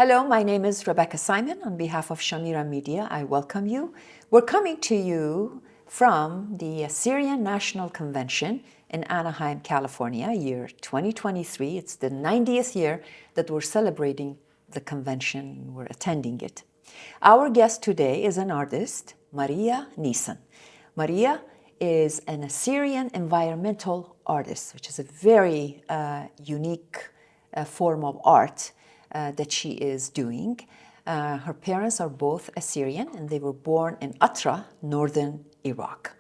Hello, my name is Rebecca Simon. On behalf of Shamira Media, I welcome you. We're coming to you from the Assyrian National Convention in Anaheim, California, year 2023. It's the 90th year that we're celebrating the convention, we're attending it. Our guest today is an artist, Maria Nissan. Maria is an Assyrian environmental artist, which is a very unique form of art that she is doing. Her parents are both Assyrian and they were born in Atra, northern Iraq.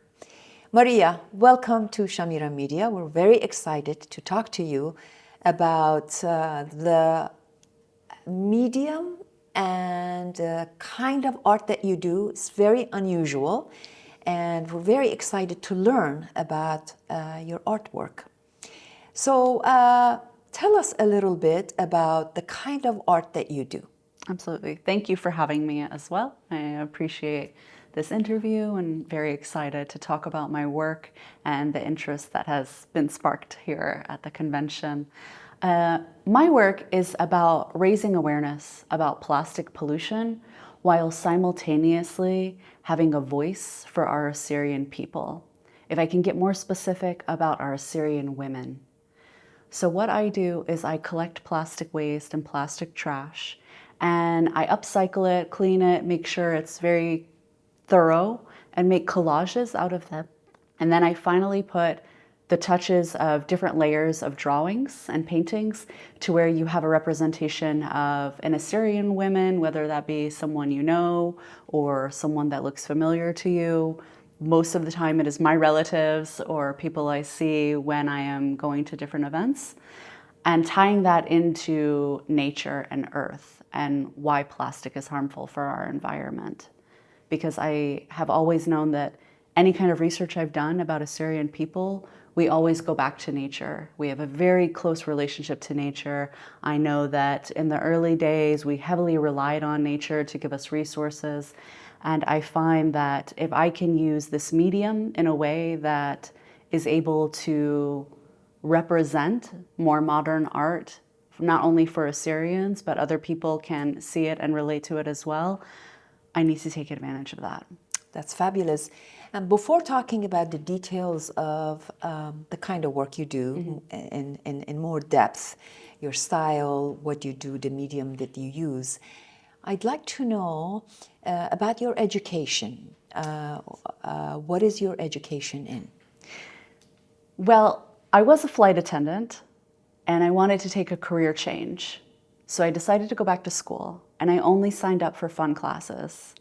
Maria, welcome to Shamira Media. We're very excited to talk to you about the medium and kind of art that you do. It's very unusual and we're very excited to learn about your artwork. So tell us a little bit about the kind of art that you do. Absolutely. Thank you for having me as well. I appreciate this interview and very excited to talk about my work and the interest that has been sparked here at the convention. My work is about raising awareness about plastic pollution while simultaneously having a voice for our Assyrian people. If I can get more specific about our Assyrian women. So what I do is I collect plastic waste and plastic trash and I upcycle it, clean it, make sure it's very thorough and make collages out of them. And then I finally put the touches of different layers of drawings and paintings to where you have a representation of an Assyrian woman, whether that be someone you know or someone that looks familiar to you. Most of the time it is my relatives or people I see when I am going to different events, and tying that into nature and earth and why plastic is harmful for our environment. Because I have always known that any kind of research I've done about Assyrian people, we always go back to nature. We have a very close relationship to nature. I know that in the early days, we heavily relied on nature to give us resources. And I find that if I can use this medium in a way that is able to represent more modern art, not only for Assyrians, but other people can see it and relate to it as well, I need to take advantage of that. That's fabulous. And before talking about the details of the kind of work you do in more depth, your style, what you do, the medium that you use, I'd like to know about your education. What is your education in? Well, I was a flight attendant and I wanted to take a career change. So I decided to go back to school and I only signed up for fun classes.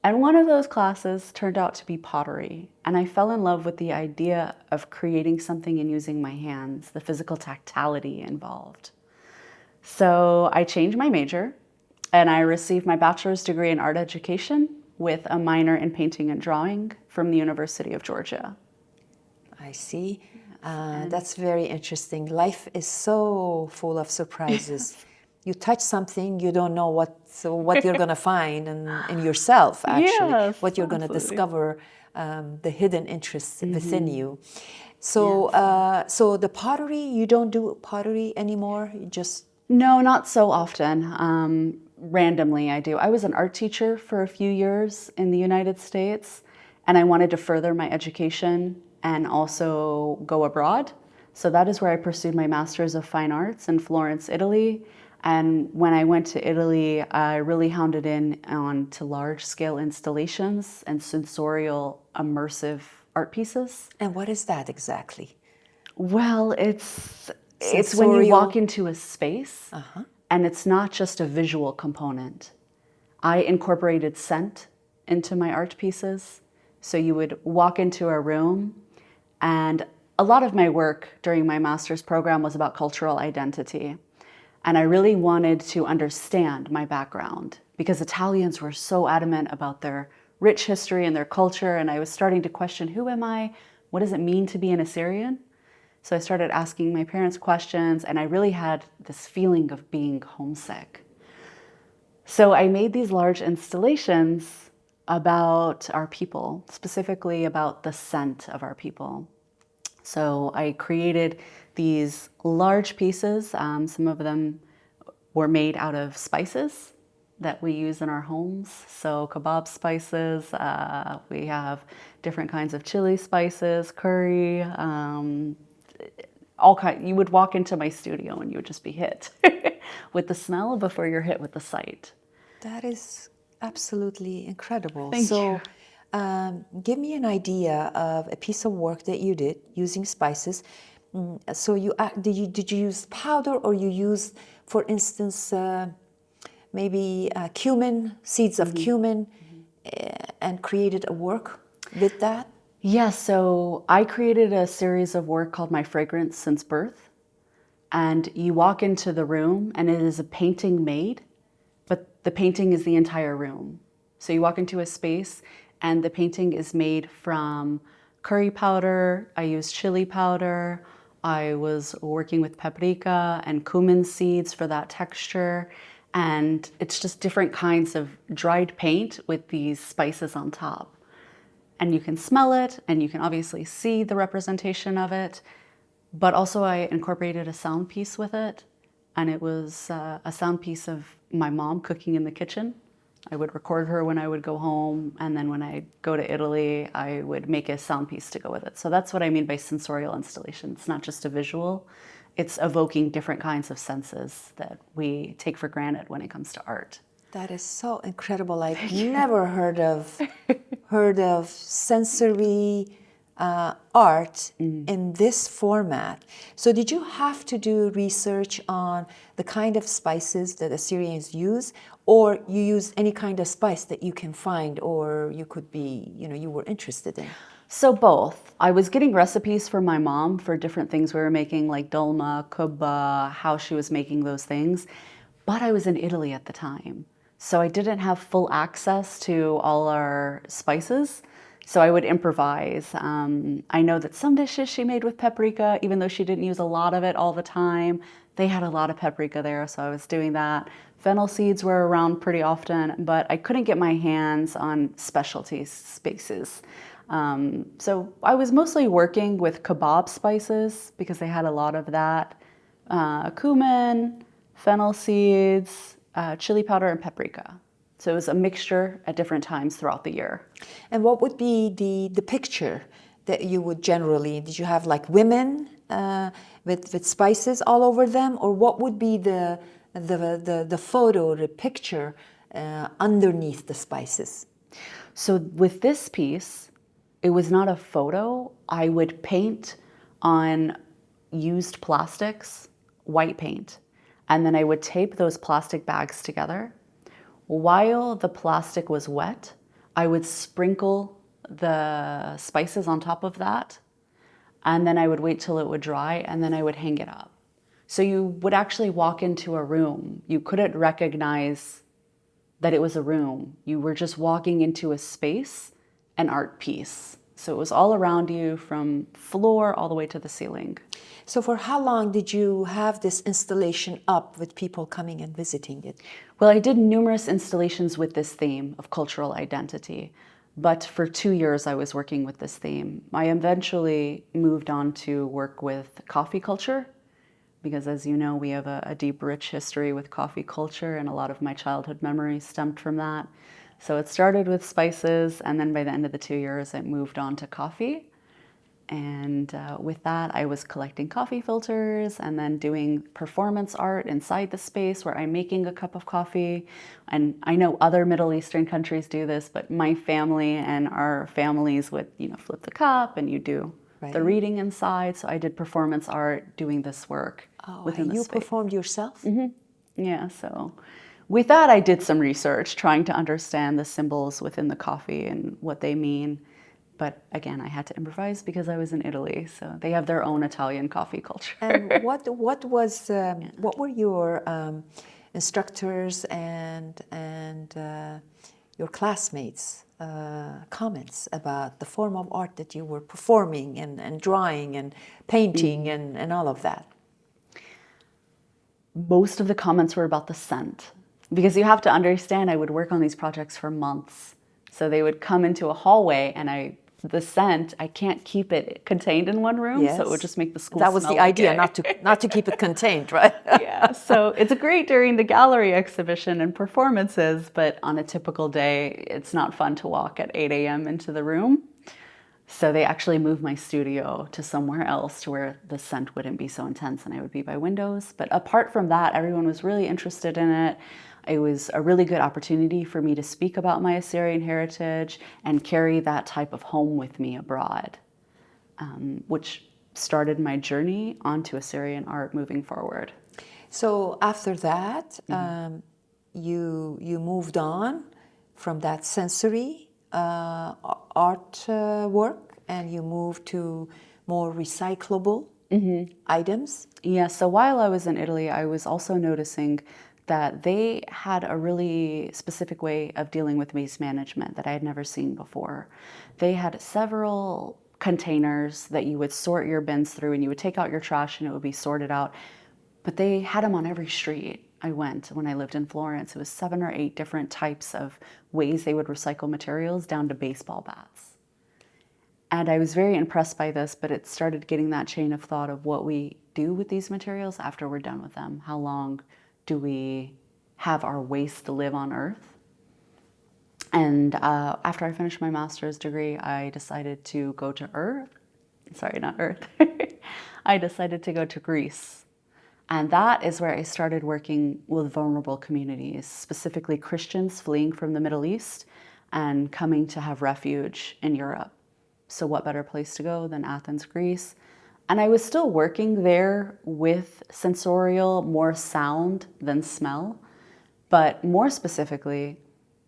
And one of those classes turned out to be pottery. And I fell in love with the idea of creating something and using my hands, the physical tactility involved. So I changed my major and I received my bachelor's degree in art education with a minor in painting and drawing from the University of Georgia. I see. That's very interesting. Life is so full of surprises. You touch something, you don't know what you're going to find in yourself, actually, Yes, what you're going to absolutely. discover, the hidden interests within you. So, so the pottery, you don't do pottery anymore? You just... No, not so often. Randomly, I do. I was an art teacher for a few years in the United States, and I wanted to further my education and also go abroad. So that is where I pursued my Master's of Fine Arts in Florence, Italy. And when I went to Italy, I really hounded in on to large-scale installations and sensorial immersive art pieces. And what is that exactly? Well, it's when you walk into a space and it's not just a visual component. I incorporated scent into my art pieces. So you would walk into a room, and a lot of my work during my master's program was about cultural identity. And I really wanted to understand my background because Italians were so adamant about their rich history and their culture. And I was starting to question, who am I? What does it mean to be an Assyrian? So I started asking my parents questions, and I really had this feeling of being homesick. So I made these large installations about our people, specifically about the scent of our people. So I created these large pieces. Some of them were made out of spices that we use in our homes. So kebab spices, we have different kinds of chili spices, curry, all kind. You would walk into my studio and you would just be hit with the smell before you're hit with the sight. That is absolutely incredible. Thank you. Give me an idea of a piece of work that you did using spices. So did you use powder, or you used, for instance, maybe cumin, seeds of cumin, and created a work with that? Yes, so I created a series of work called My Fragrance Since Birth. And you walk into the room and it is a painting made, but the painting is the entire room. So you walk into a space and the painting is made from curry powder. I used chili powder. I was working with paprika and cumin seeds for that texture. And it's just different kinds of dried paint with these spices on top. And you can smell it, and you can obviously see the representation of it. But also I incorporated a sound piece with it. And it was a sound piece of my mom cooking in the kitchen. I would record her when I would go home. And then when I go to Italy, I would make a sound piece to go with it. So that's what I mean by sensorial installation. It's not just a visual. It's evoking different kinds of senses that we take for granted when it comes to art. That is so incredible. I've never heard of sensory art in this format. So did you have to do research on the kind of spices that Assyrians use, or you use any kind of spice that you can find, or you could be, you were interested in? So both. I was getting recipes from my mom for different things we were making, like dolma, kubba, how she was making those things. But I was in Italy at the time. So I didn't have full access to all our spices. So I would improvise. I know that some dishes she made with paprika, even though she didn't use a lot of it all the time, they had a lot of paprika there, so I was doing that. Fennel seeds were around pretty often, but I couldn't get my hands on specialty spices. So I was mostly working with kebab spices because they had a lot of that. Cumin, fennel seeds, chili powder, and paprika. So it was a mixture at different times throughout the year. And what would be the picture that you would generally, did you have like women with spices all over them, or what would be the photo, the picture underneath the spices? So with this piece, it was not a photo. I would paint on used plastics, white paint, and then I would tape those plastic bags together. While the plastic was wet, I would sprinkle the spices on top of that, and then I would wait till it would dry, and then I would hang it up. So you would actually walk into a room. You couldn't recognize that it was a room. You were just walking into a space, an art piece. So it was all around you from floor all the way to the ceiling. So for how long did you have this installation up with people coming and visiting it? Well, I did numerous installations with this theme of cultural identity, but for 2 years I was working with this theme. I eventually moved on to work with coffee culture, because as you know, we have a deep, rich history with coffee culture, and a lot of my childhood memories stemmed from that. So it started with spices, and then by the end of the 2 years, it moved on to coffee. And with that, I was collecting coffee filters and then doing performance art inside the space where I'm making a cup of coffee. And I know other Middle Eastern countries do this, but my family and our families would, flip the cup and you do the reading inside. So I did performance art doing this work within the space. You performed yourself? Mm-hmm. Yeah, so with that, I did some research trying to understand the symbols within the coffee and what they mean. But again, I had to improvise because I was in Italy, so they have their own Italian coffee culture. And what were your instructors and your classmates' comments about the form of art that you were performing and drawing and painting and all of that? Most of the comments were about the scent, because you have to understand I would work on these projects for months. So they would come into a hallway and I the scent, I can't keep it contained in one room, so it would Yes. just make the school That was smell the like idea, it. not to keep it contained, right? Yeah, so it's great during the gallery exhibition and performances, but on a typical day, it's not fun to walk at 8 a.m. into the room. So they actually moved my studio to somewhere else to where the scent wouldn't be so intense and I would be by windows. But apart from that, everyone was really interested in it. It was a really good opportunity for me to speak about my Assyrian heritage and carry that type of home with me abroad, which started my journey onto Assyrian art moving forward. So after that, you moved on from that sensory art work, and you moved to more recyclable items. Yeah, so while I was in Italy, I was also noticing that they had a really specific way of dealing with waste management that I had never seen before. They had several containers that you would sort your bins through, and you would take out your trash and it would be sorted out. But they had them on every street I went when I lived in Florence. It was 7 or 8 different types of ways they would recycle materials down to baseball bats. And I was very impressed by this, but it started getting that chain of thought of what we do with these materials after we're done with them. How long do we have our waste live on Earth? And after I finished my master's degree, I decided to go to Earth. Sorry, not Earth. I decided to go to Greece. And that is where I started working with vulnerable communities, specifically Christians fleeing from the Middle East and coming to have refuge in Europe. So what better place to go than Athens, Greece? And I was still working there with sensorial, more sound than smell. But more specifically,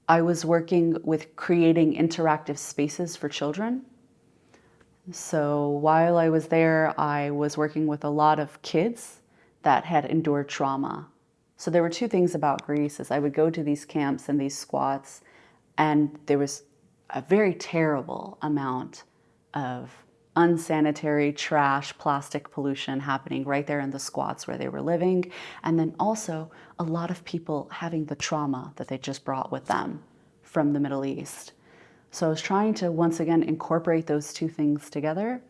I was working with creating interactive spaces for children. So while I was there, I was working with a lot of kids that had endured trauma. So there were two things about Greece is I would go to these camps and these squats, and there was a very terrible amount of unsanitary trash, plastic pollution happening right there in the squats where they were living. And then also a lot of people having the trauma that they just brought with them from the Middle East. So I was trying to once again incorporate those two things together.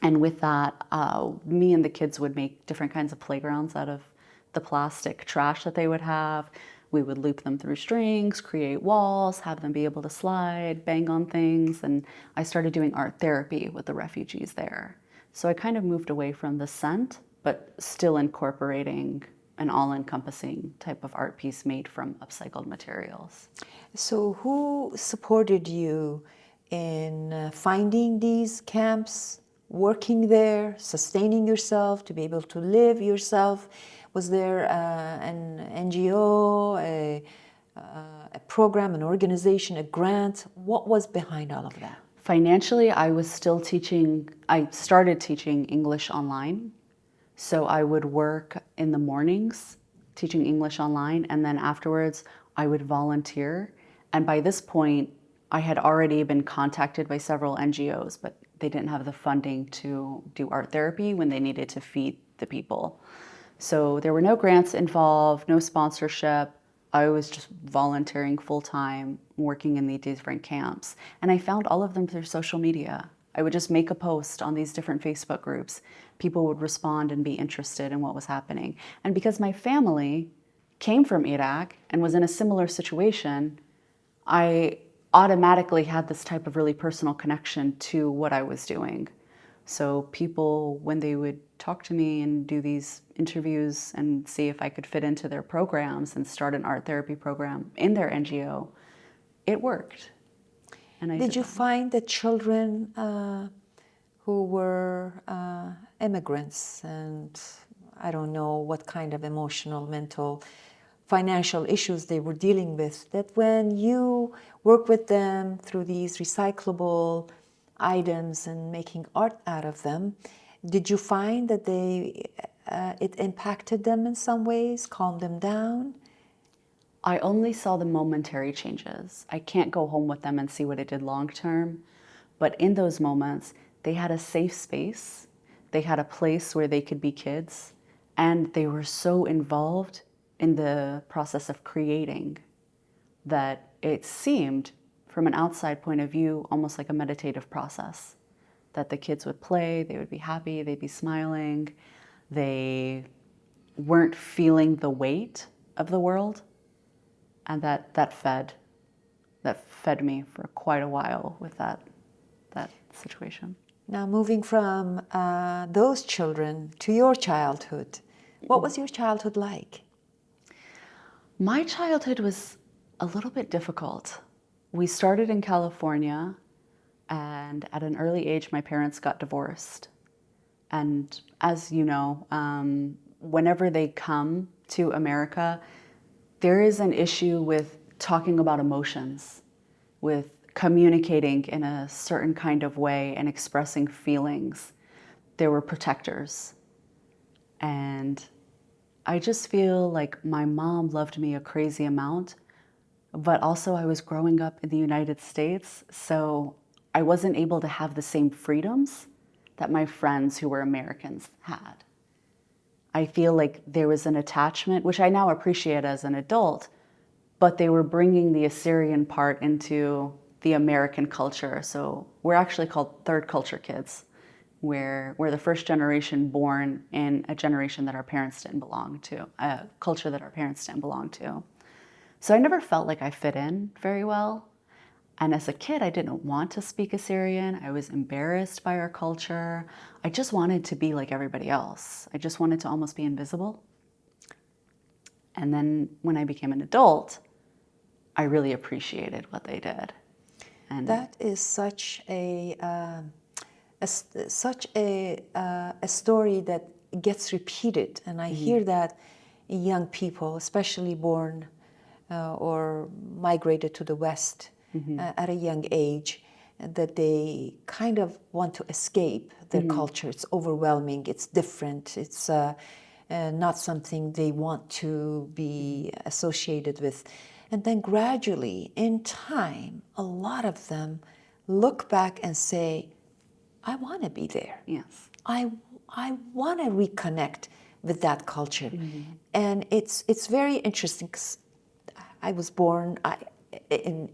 And with that, me and the kids would make different kinds of playgrounds out of the plastic trash that they would have. We would loop them through strings, create walls, have them be able to slide, bang on things. And I started doing art therapy with the refugees there. So I kind of moved away from the scent, but still incorporating an all-encompassing type of art piece made from upcycled materials. So who supported you in finding these camps, working there, sustaining yourself, to be able to live yourself? Was there an NGO, a program, an organization, a grant? What was behind all of that? Financially, I was still teaching, I started teaching English online. So I would work in the mornings teaching English online, and then afterwards I would volunteer. And by this point, I had already been contacted by several NGOs, but they didn't have the funding to do art therapy when they needed to feed the people. So there were no grants involved, no sponsorship. I was just volunteering full-time, working in these different camps. And I found all of them through social media. I would just make a post on these different Facebook groups. People would respond and be interested in what was happening. And because my family came from Iraq and was in a similar situation, I automatically had this type of really personal connection to what I was doing. So people, when they would talk to me and do these interviews and see if I could fit into their programs and start an art therapy program in their NGO, it worked. And Did you find that children who were immigrants and I don't know what kind of emotional, mental, financial issues they were dealing with, that when you work with them through these recyclable items and making art out of them, did you find that it impacted them in some ways, calmed them down? I only saw the momentary changes. I can't go home with them and see what it did long term. But in those moments, they had a safe space. They had a place where they could be kids. And they were so involved in the process of creating that it seemed from an outside point of view, almost like a meditative process. That the kids would play, they would be happy, they'd be smiling, they weren't feeling the weight of the world, and that fed me for quite a while with that situation. Now, moving from those children to your childhood, what was your childhood like? My childhood was a little bit difficult. We started in California, and at an early age, my parents got divorced. And as you know, whenever they come to America, there is an issue with talking about emotions, with communicating in a certain kind of way and expressing feelings. There were protectors. And I just feel like my mom loved me a crazy amount, but also I was growing up in the United States, so I wasn't able to have the same freedoms that my friends who were Americans had. I feel like there was an attachment, which I now appreciate as an adult, but they were bringing the Assyrian part into the American culture. So we're actually called third culture kids. We're the first generation born in a generation that our parents didn't belong to, a culture that our parents didn't belong to. So I never felt like I fit in very well. And as a kid, I didn't want to speak Assyrian. I was embarrassed by our culture. I just wanted to be like everybody else. I just wanted to almost be invisible. And then when I became an adult, I really appreciated what they did. And that is such a story that gets repeated, and I hear that in young people, especially born or migrated to the West at a young age, that they kind of want to escape their culture. It's overwhelming, it's different, it's not something they want to be associated with. And then gradually, in time, a lot of them look back and say, I want to be there. yes. I want to reconnect with that culture. And it's very interesting because I was born in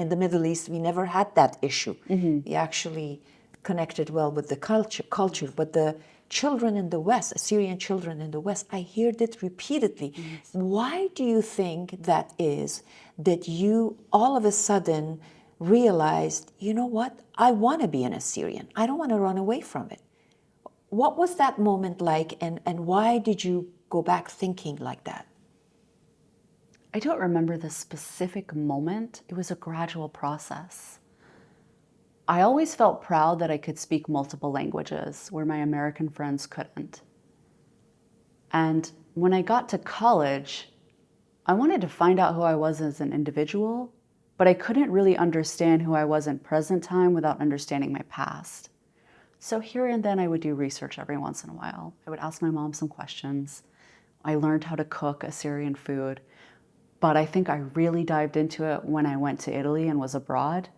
the Middle East. We never had that issue. We actually connected well with the culture, but the children in the West, Assyrian children in the West, I hear that repeatedly. Why do you think that is, that you all of a sudden realized, you know what, I want to be an Assyrian. I don't want to run away from it. What was that moment like, and why did you go back thinking like that? I don't remember the specific moment. It was a gradual process. I always felt proud that I could speak multiple languages where my American friends couldn't. And when I got to college, I wanted to find out who I was as an individual, but I couldn't really understand who I was in present time without understanding my past. So here and then I would do research every once in a while. I would ask my mom some questions. I learned how to cook Assyrian food, but I think I really dived into it when I went to Italy and was abroad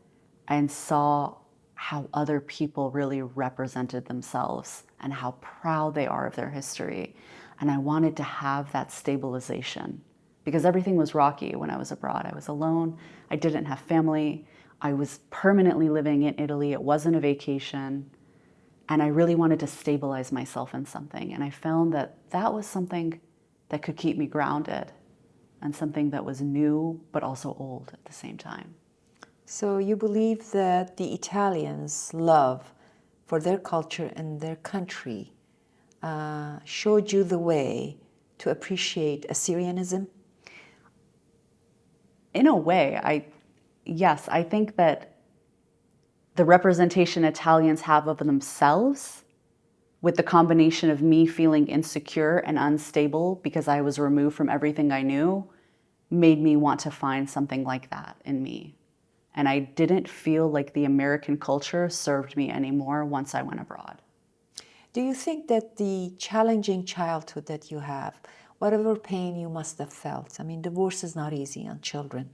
and saw how other people really represented themselves and how proud they are of their history. And I wanted to have that stabilization because everything was rocky when I was abroad. I was alone. I didn't have family. I was permanently living in Italy. It wasn't a vacation. And I really wanted to stabilize myself in something. And I found that that was something that could keep me grounded and something that was new but also old at the same time. So you believe that the Italians' love for their culture and their country showed you the way to appreciate Assyrianism? In a way, yes, I think that the representation Italians have of themselves, with the combination of me feeling insecure and unstable because I was removed from everything I knew, made me want to find something like that in me. And I didn't feel like the American culture served me anymore once I went abroad. Do you think that the challenging childhood that you have, whatever pain you must have felt, I mean, divorce is not easy on children,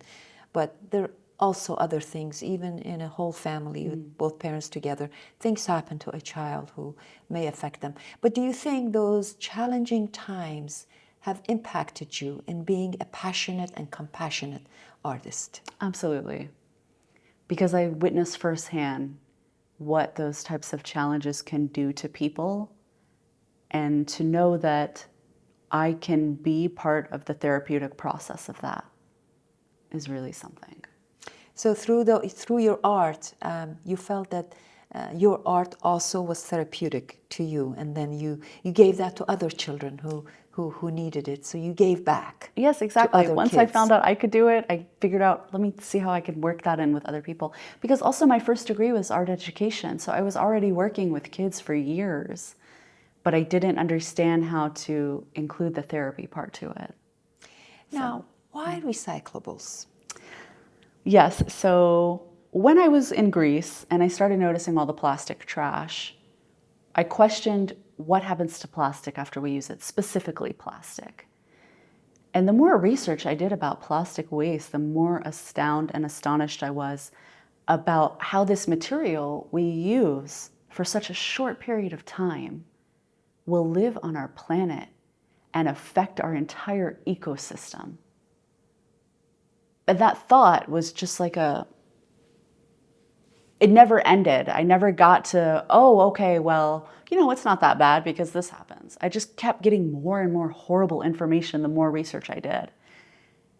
but there are also other things, even in a whole family with both parents together, things happen to a child who may affect them. But do you think those challenging times have impacted you in being a passionate and compassionate artist? Absolutely. Because I witnessed firsthand what those types of challenges can do to people, and to know that I can be part of the therapeutic process of that is really something. So through your art, you felt that your art also was therapeutic to you, and then you gave that to other children who needed it. So you gave back. Yes, to exactly. other Once I kids. found out I could do it, I figured out, let me see how I could work that in with other people. Because also my first degree was art education, so I was already working with kids for years, but I didn't understand how to include the therapy part to it. Now, why recyclables? Yes, so when I was in Greece and I started noticing all the plastic trash, I questioned what happens to plastic after we use it, specifically plastic. And the more research I did about plastic waste, the more astounded and astonished I was about how this material we use for such a short period of time will live on our planet and affect our entire ecosystem. And that thought was just like it never ended. I never got to, oh, okay, well, it's not that bad because this happens. I just kept getting more and more horrible information the more research I did.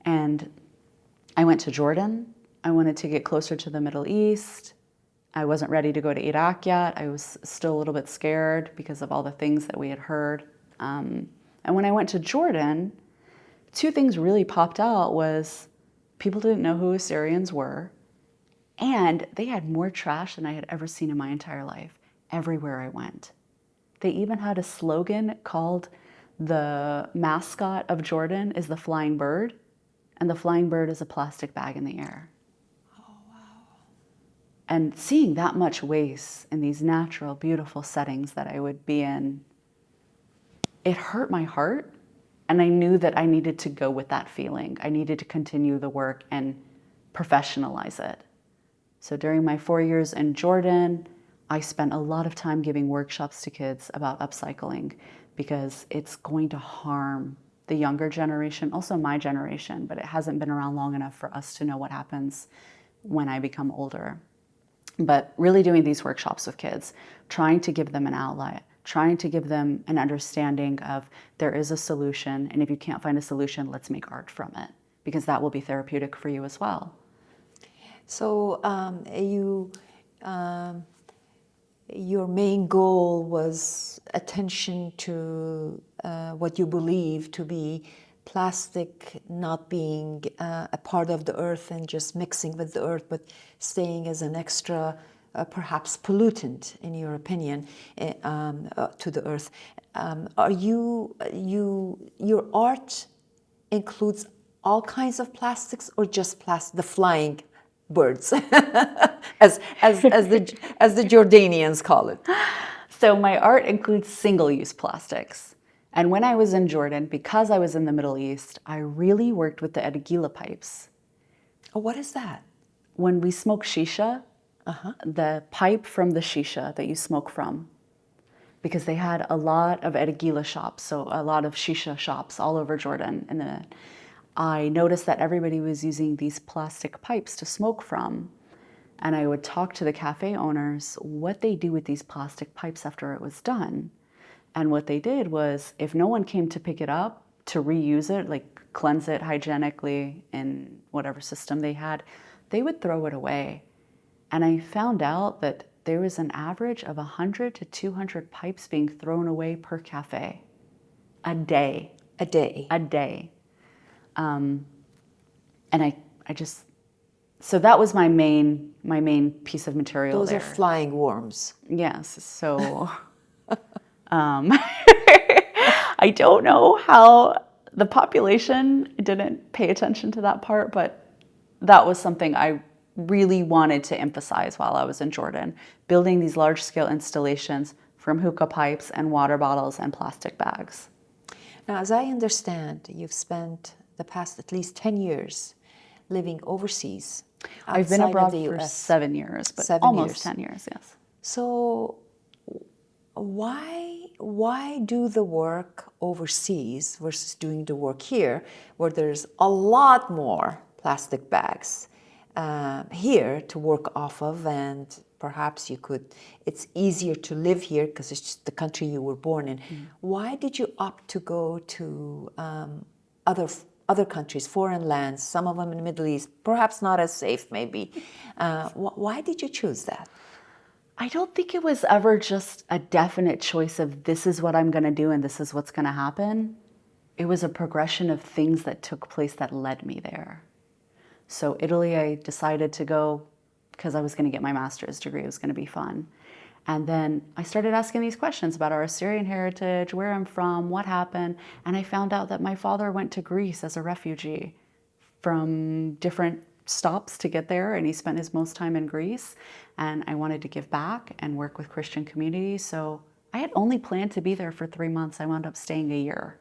And I went to Jordan. I wanted to get closer to the Middle East. I wasn't ready to go to Iraq yet. I was still a little bit scared because of all the things that we had heard. And when I went to Jordan, two things really popped out was people didn't know who Assyrians were, and they had more trash than I had ever seen in my entire life, everywhere I went. They even had a slogan called, the mascot of Jordan is the flying bird, and the flying bird is a plastic bag in the air. Oh, wow. And seeing that much waste in these natural, beautiful settings that I would be in, it hurt my heart. And I knew that I needed to go with that feeling. I needed to continue the work and professionalize it. So during my 4 years in Jordan, I spent a lot of time giving workshops to kids about upcycling, because it's going to harm the younger generation, also my generation, but it hasn't been around long enough for us to know what happens when I become older. But really doing these workshops with kids, trying to give them an outlet, trying to give them an understanding of there is a solution, and if you can't find a solution, let's make art from it, because that will be therapeutic for you as well. So your main goal was attention to what you believe to be plastic not being a part of the earth and just mixing with the earth, but staying as an extra, perhaps pollutant, in your opinion, to the earth. Your art includes all kinds of plastics, or just the flying birds, as the Jordanians call it? So my art includes single-use plastics. And when I was in Jordan, because I was in the Middle East, I really worked with the Edagila pipes. Oh, what is that? When we smoke shisha, the pipe from the shisha that you smoke from, because they had a lot of Edagila shops, so a lot of shisha shops all over Jordan. And I noticed that everybody was using these plastic pipes to smoke from. And I would talk to the cafe owners what they do with these plastic pipes after it was done. And what they did was, if no one came to pick it up to reuse it, like cleanse it hygienically in whatever system they had, they would throw it away. And I found out that there was an average of 100 to 200 pipes being thrown away per cafe a day. A day. A day. And I just, so that was my main piece of material. Those there. are flying worms. Yes. So I don't know how the population didn't pay attention to that part, but that was something I really wanted to emphasize while I was in Jordan, building these large-scale installations from hookah pipes and water bottles and plastic bags. Now, as I understand, you've spent the past at least 10 years living overseas. I've been outside abroad of the for US. 7 years, but 7 almost years. 10 years, yes. So why why do the work overseas versus doing the work here, where there's a lot more plastic bags here to work off of, and perhaps it's easier to live here because it's just the country you were born in. Why did you opt to go to other countries, foreign lands, some of them in the Middle East, perhaps not as safe maybe? Why did you choose that? I don't think it was ever just a definite choice of this is what I'm going to do and this is what's going to happen. It was a progression of things that took place that led me there. So Italy, I decided to go because I was going to get my master's degree. It was going to be fun. And then I started asking these questions about our Assyrian heritage, where I'm from, what happened. And I found out that my father went to Greece as a refugee from different stops to get there, and he spent his most time in Greece. And I wanted to give back and work with Christian communities. So I had only planned to be there for 3 months. I wound up staying a year.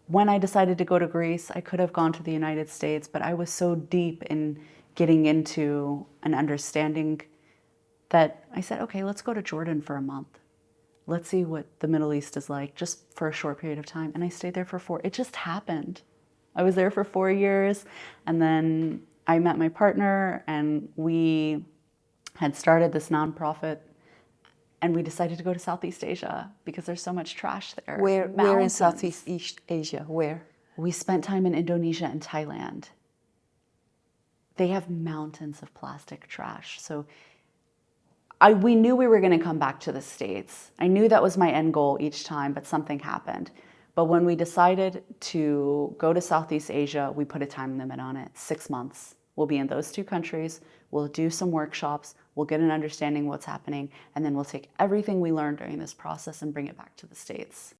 When I decided to go to Greece, I could have gone to the United States, but I was so deep in getting into an understanding that I said, okay, let's go to Jordan for a month. Let's see what the Middle East is like, just for a short period of time. And I stayed there for 4. It just happened. I was there for 4 years, and then I met my partner, and we had started this nonprofit, and we decided to go to Southeast Asia because there's so much trash there. Where in Mountains. Southeast Asia? Where? We spent time in Indonesia and Thailand. They have mountains of plastic trash. So we knew we were going to come back to the States. I knew that was my end goal each time, but something happened. But when we decided to go to Southeast Asia, we put a time limit on it, 6 months. We'll be in those 2 countries. We'll do some workshops. We'll get an understanding of what's happening. And then we'll take everything we learned during this process and bring it back to the States.